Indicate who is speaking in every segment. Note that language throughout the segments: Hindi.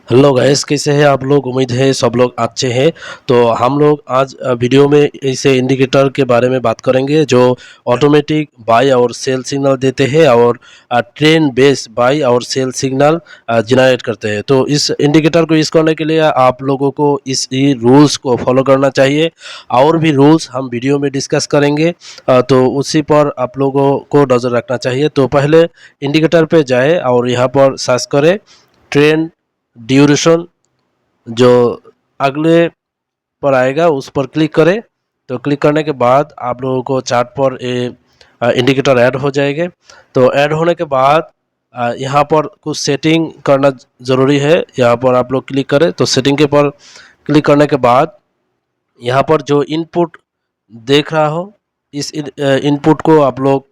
Speaker 1: हेलो गाइस, कैसे हैं आप लोग। उम्मीद है सब लोग अच्छे हैं। तो हम लोग आज वीडियो में ऐसे इंडिकेटर के बारे में बात करेंगे जो ऑटोमेटिक बाई और सेल सिग्नल देते हैं और ट्रेन बेस बाई और सेल सिग्नल जनरेट करते हैं। तो इस इंडिकेटर को यूज़ करने के लिए आप लोगों को इस रूल्स को फॉलो करना चाहिए। और भी रूल्स हम वीडियो में डिस्कस करेंगे, तो उसी पर आप लोगों को नज़र रखना चाहिए। तो पहले इंडिकेटर पे जाए और यहाँ पर सर्च करें ट्रेन ड्यूरेशन। जो अगले पर आएगा उस पर क्लिक करें। तो क्लिक करने के बाद आप लोगों को चार्ट पर इंडिकेटर ऐड हो जाएंगे। तो ऐड होने के बाद यहाँ पर कुछ सेटिंग करना ज़रूरी है। यहाँ पर आप लोग क्लिक करें। तो सेटिंग के पर क्लिक करने के बाद यहाँ पर जो इनपुट देख रहा हो इस इनपुट को आप लोग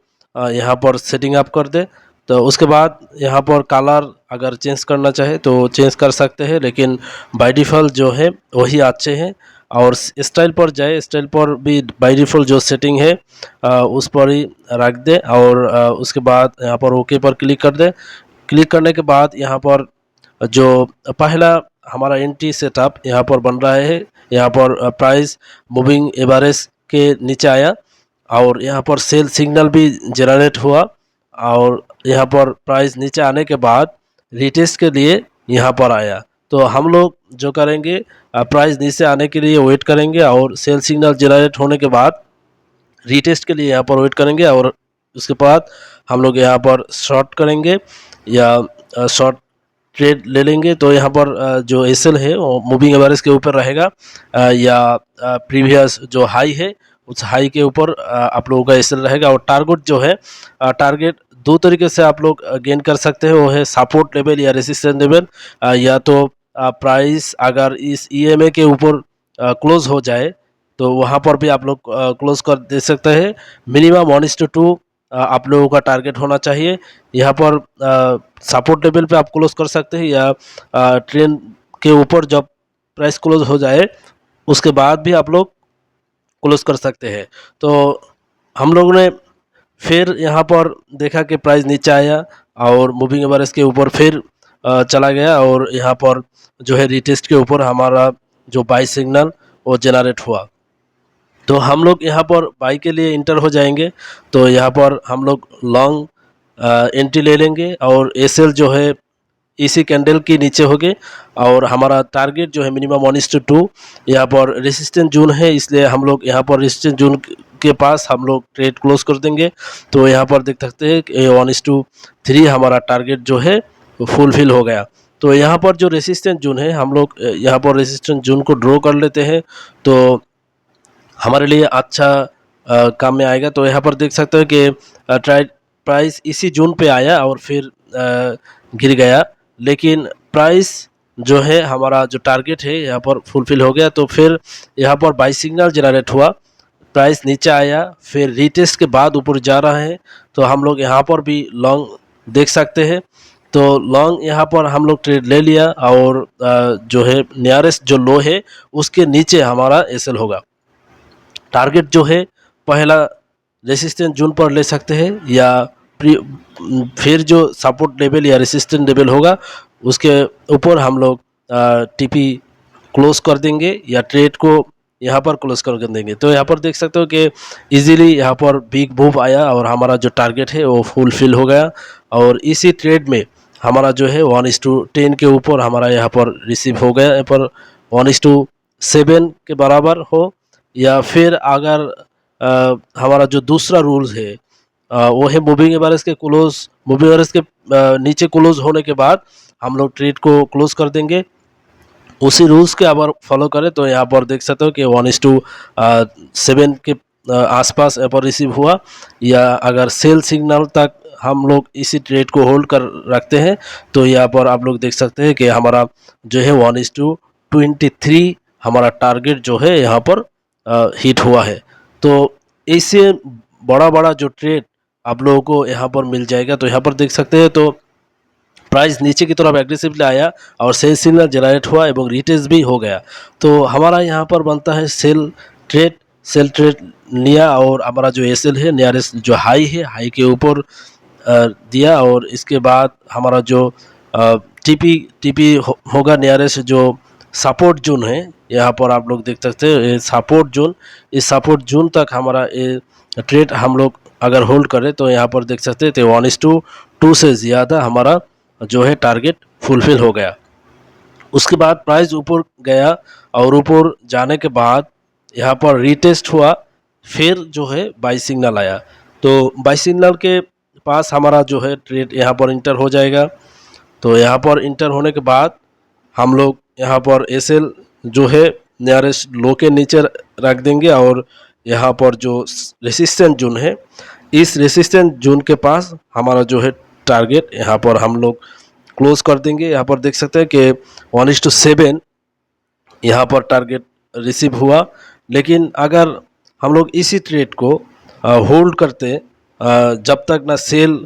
Speaker 1: यहाँ पर सेटिंग अप कर दे। तो उसके बाद यहाँ पर कलर अगर चेंज करना चाहे तो चेंज कर सकते हैं, लेकिन बाय डिफ़ॉल्ट जो है वही अच्छे हैं। और स्टाइल पर जाए, स्टाइल पर भी बाय डिफ़ॉल्ट जो सेटिंग है उस पर ही रख दे। और उसके बाद यहाँ पर ओके पर क्लिक कर दे। क्लिक करने के बाद यहाँ पर जो पहला हमारा एंट्री सेटअप यहाँ पर बन रहा है। यहाँ पर प्राइस मूविंग एवरेज के नीचे आया और यहाँ पर सेल सिग्नल भी जनरेट हुआ। और यहाँ पर प्राइस नीचे आने के बाद रिटेस्ट के लिए यहाँ पर आया। तो हम लोग जो करेंगे, प्राइस नीचे आने के लिए वेट करेंगे और सेल सिग्नल जनरेट होने के बाद रीटेस्ट के लिए यहाँ पर वेट करेंगे। और उसके बाद हम लोग यहाँ पर शॉर्ट करेंगे या शॉर्ट ट्रेड ले लेंगे। तो यहाँ पर जो एसएल है वो मूविंग एवरेज के ऊपर रहेगा, या प्रीवियस जो हाई है उस हाई के ऊपर आप लोगों का एसएल रहेगा। और टारगेट जो है, टारगेट दो तरीके से आप लोग गेन कर सकते हैं। वो है सपोर्ट लेवल या रेसिस्टेंस लेवल। या तो प्राइस अगर इस ईएमए के ऊपर क्लोज हो जाए तो वहाँ पर भी आप लोग क्लोज कर दे सकते हैं। मिनिमम 1:2 आप लोगों का टारगेट होना चाहिए। यहाँ पर सपोर्ट लेवल पे आप क्लोज कर सकते हैं, या ट्रेन के ऊपर जब प्राइस क्लोज हो जाए उसके बाद भी आप लोग क्लोज कर सकते हैं। तो हम लोगों ने फिर यहाँ पर देखा कि प्राइस नीचे आया और मूविंग एवरेज के ऊपर फिर चला गया और यहाँ पर जो है रिटेस्ट के ऊपर हमारा जो बाई सिग्नल वो जनरेट हुआ। तो हम लोग यहाँ पर बाई के लिए इंटर हो जाएंगे। तो यहाँ पर हम लोग लॉन्ग एंट्री ले लेंगे और एसएल जो है इसी कैंडल के नीचे होगे। और हमारा टारगेट जो है मिनिमम 1:2। यहाँ पर रेसिस्टेंस जोन है, इसलिए हम लोग यहाँ पर रेसिस्टेंस जोन के पास हम लोग ट्रेड क्लोज कर देंगे। तो यहाँ पर देख सकते हैं कि 1:3 हमारा टारगेट जो है फुलफिल हो गया। तो यहाँ पर जो रेसिस्टेंस जोन है हम लोग यहाँ पर रेसिस्टेंस जोन को ड्रॉ कर लेते हैं, तो हमारे लिए अच्छा काम में आएगा। तो यहाँ पर देख सकते हो कि प्राइस इसी जोन पे आया और फिर गिर गया, लेकिन प्राइस जो है हमारा जो टारगेट है यहाँ पर फुलफिल हो गया। तो फिर यहाँ पर बाई सिग्नल जनरेट हुआ, प्राइस नीचे आया, फिर रीटेस्ट के बाद ऊपर जा रहा है। तो हम लोग यहाँ पर भी लॉन्ग देख सकते हैं। तो लॉन्ग यहाँ पर हम लोग ट्रेड ले लिया और जो है नियरेस्ट जो लो है उसके नीचे हमारा एसएल होगा। टारगेट जो है पहला रेसिस्टेंस जोन पर ले सकते हैं, या फिर जो सपोर्ट लेवल या रेसिस्टेंस लेवल होगा उसके ऊपर हम लोग टीपी क्लोज कर देंगे या ट्रेड को यहाँ पर क्लोज कर देंगे। तो यहाँ पर देख सकते हो कि इजीली यहाँ पर बिग मूव आया और हमारा जो टारगेट है वो फुलफिल हो गया। और इसी ट्रेड में हमारा जो है 1:10 के ऊपर हमारा यहाँ पर रिसीव हो गया। यहाँ पर 1:7 के बराबर हो, या फिर अगर हमारा जो दूसरा रूल्स है वो है मूविंग एवरेज के क्लोज, मूविंग एवरेज के नीचे क्लोज होने के बाद हम लोग ट्रेड को क्लोज कर देंगे। उसी रूल्स के अगर फॉलो करें तो यहाँ पर देख सकते हो कि 1:7 के आसपास यहाँ पर रिसीव हुआ, या अगर सेल सिग्नल तक हम लोग इसी ट्रेड को होल्ड कर रखते हैं तो यहाँ पर आप लोग देख सकते हैं कि हमारा जो है 1:23 हमारा टारगेट जो है यहाँ पर हिट हुआ है। तो इससे बड़ा बड़ा जो ट्रेड आप लोगों को यहाँ पर मिल जाएगा। तो यहाँ पर देख सकते हैं तो प्राइस नीचे की तरफ एग्रेसिवली आया और सेल सिग्नल जनरेट हुआ एवं रिटेस्ट भी हो गया। तो हमारा यहाँ पर बनता है सेल ट्रेड लिया और हमारा जो एसएल है नियरेस्ट जो हाई है हाई के ऊपर दिया। और इसके बाद हमारा जो टीपी होगा नियरेस्ट जो सपोर्ट जोन है। यहाँ पर आप लोग देख सकते हैं ये सपोर्ट जोन, इस सपोर्ट जोन तक हमारा ये ट्रेड हम लोग अगर होल्ड करें तो यहाँ पर देख सकते हैं तो 1:2 से ज़्यादा हमारा जो है टारगेट फुलफिल हो गया। उसके बाद प्राइस ऊपर गया और ऊपर जाने के बाद यहाँ पर रीटेस्ट हुआ, फिर जो है बाई सिग्नल आया। तो बाई सिग्नल के पास हमारा जो है ट्रेड यहाँ पर इंटर हो जाएगा। तो यहाँ पर इंटर होने के बाद हम लोग यहाँ पर एसएल जो है नियरेस्ट लो के नीचे रख देंगे और यहाँ पर जो रेसिस्टेंट जोन है, इस रेसिस्टेंट जोन के पास हमारा जो है टारगेट यहाँ पर हम लोग क्लोज कर देंगे। यहाँ पर देख सकते हैं कि 1:7 यहाँ पर टारगेट रिसीव हुआ। लेकिन अगर हम लोग इसी ट्रेड को होल्ड करते जब तक ना सेल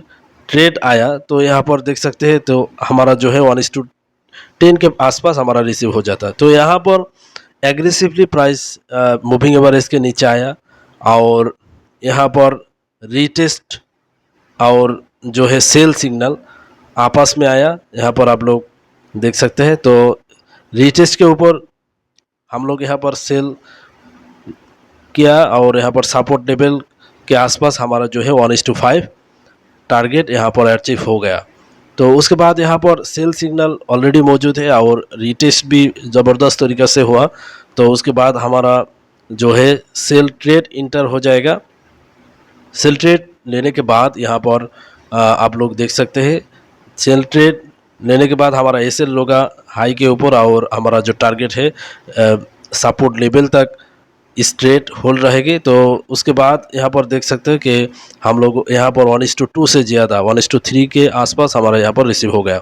Speaker 1: ट्रेड आया, तो यहाँ पर देख सकते हैं तो हमारा जो है 1:10 के आसपास हमारा रिसीव हो जाता है। तो यहाँ पर एग्रेसिवली प्राइस मूविंग एवरेज के नीचे आया और यहाँ पर रीटेस्ट और जो है सेल सिग्नल आपस में आया। यहाँ पर आप लोग देख सकते हैं तो रीटेस्ट के ऊपर हम लोग यहाँ पर सेल किया और यहाँ पर सपोर्ट लेवल के आसपास हमारा जो है 1:5 टारगेट यहाँ पर अचीव हो गया। तो उसके बाद यहाँ पर सेल सिग्नल ऑलरेडी मौजूद है और रीटेस्ट भी ज़बरदस्त तरीक़े से हुआ। तो उसके बाद हमारा जो है सेल ट्रेड इंटर हो जाएगा। सेल ट्रेड लेने के बाद यहाँ पर आप लोग देख सकते हैं सेल ट्रेड लेने के बाद हमारा एसएल होगा हाई के ऊपर और हमारा जो टारगेट है सपोर्ट लेवल तक इस ट्रेड होल्ड रहेगी। तो उसके बाद यहाँ पर देख सकते हैं कि हम लोग यहाँ पर 1:2 से ज़्यादा 1:3 के आसपास हमारा यहाँ पर रिसीव हो गया।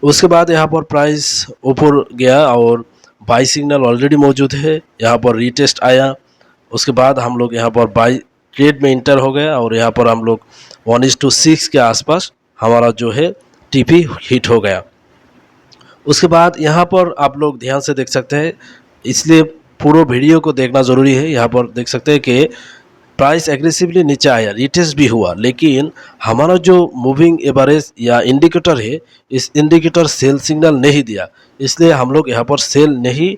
Speaker 1: उसके बाद यहाँ पर प्राइस ऊपर गया और बाई सिग्नल ऑलरेडी मौजूद है, यहाँ पर रीटेस्ट आया। उसके बाद हम लोग यहाँ पर बाई ट्रेड में इंटर हो गया और यहाँ पर हम लोग 1:6 के आसपास हमारा जो है टीपी हिट हो गया। उसके बाद यहाँ पर आप लोग ध्यान से देख सकते हैं, इसलिए पूरा वीडियो को देखना ज़रूरी है। यहाँ पर देख सकते हैं कि प्राइस एग्रेसिवली नीचे आया, रिटेस्ट भी हुआ, लेकिन हमारा जो मूविंग एवरेज या इंडिकेटर है, इस इंडिकेटर सेल सिग्नल नहीं दिया, इसलिए हम लोग यहाँ पर सेल नहीं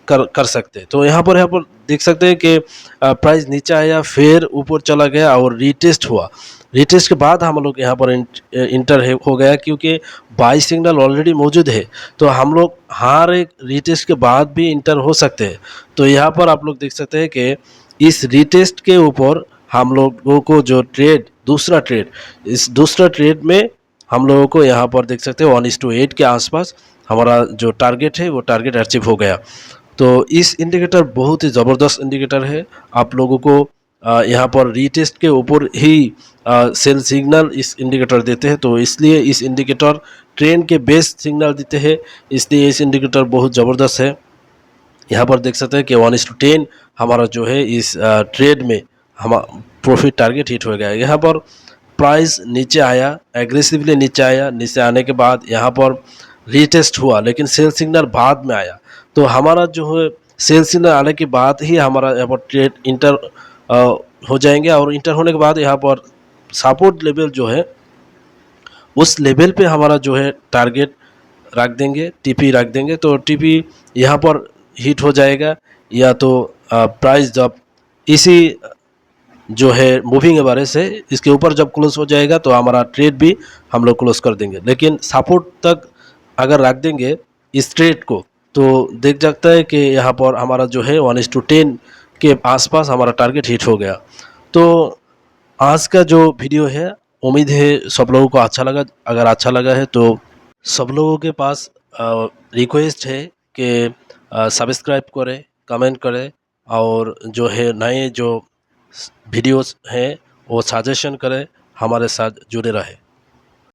Speaker 1: कर सकते। तो यहाँ पर देख सकते हैं कि प्राइस नीचे आया फिर ऊपर चला गया और रीटेस्ट हुआ। रीटेस्ट के बाद हम लोग यहाँ पर इंटर हो गया, क्योंकि बाई सिग्नल ऑलरेडी मौजूद है। तो हम लोग हर एक रीटेस्ट के बाद भी इंटर हो सकते हैं। तो यहाँ पर आप लोग देख सकते हैं कि इस रीटेस्ट के ऊपर हम लोगों को जो ट्रेड दूसरा ट्रेड, इस दूसरा ट्रेड में हम लोगों को यहाँ पर देख सकते हैं 1:8 के आसपास हमारा जो टारगेट है वो टारगेट अचीव हो गया। तो इस इंडिकेटर बहुत ही ज़बरदस्त इंडिकेटर है। आप लोगों को यहाँ पर रीटेस्ट के ऊपर ही सेल सिग्नल इस इंडिकेटर देते हैं, तो इसलिए इस इंडिकेटर ट्रेंड के बेस सिग्नल देते हैं, इसलिए इस इंडिकेटर बहुत ज़बरदस्त है। यहाँ पर देख सकते हैं कि 1:10 हमारा जो है इस ट्रेड में हम प्रॉफिट टारगेट हिट हो गया। यहाँ पर प्राइस नीचे आया, एग्रेसिवली नीचे आया, नीचे आने के बाद यहाँ पर रीटेस्ट हुआ, लेकिन सेल सिग्नल बाद में आया। तो हमारा जो है सेल सिग्नल आने के बाद ही हमारा यहाँ पर ट्रेड इंटर हो जाएंगे और इंटर होने के बाद यहाँ पर सपोर्ट लेवल जो है उस लेवल पे हमारा जो है टारगेट रख देंगे, टीपी रख देंगे। तो टीपी यहाँ पर हिट हो जाएगा, या तो प्राइस जब इसी जो है मूविंग एवरेज से इसके ऊपर जब क्लोज हो जाएगा तो हमारा ट्रेड भी हम लोग क्लोज कर देंगे। लेकिन सपोर्ट तक अगर रख देंगे इस ट्रेड को, तो देख सकता है कि यहाँ पर हमारा जो है 1:10 के आसपास हमारा टारगेट हिट हो गया। तो आज का जो वीडियो है, उम्मीद है सब लोगों को अच्छा लगा। अगर अच्छा लगा है तो सब लोगों के पास रिक्वेस्ट है कि सब्सक्राइब करें, कमेंट करें और जो है नए जो वीडियोस हैं वो सजेशन करें, हमारे साथ जुड़े रहे।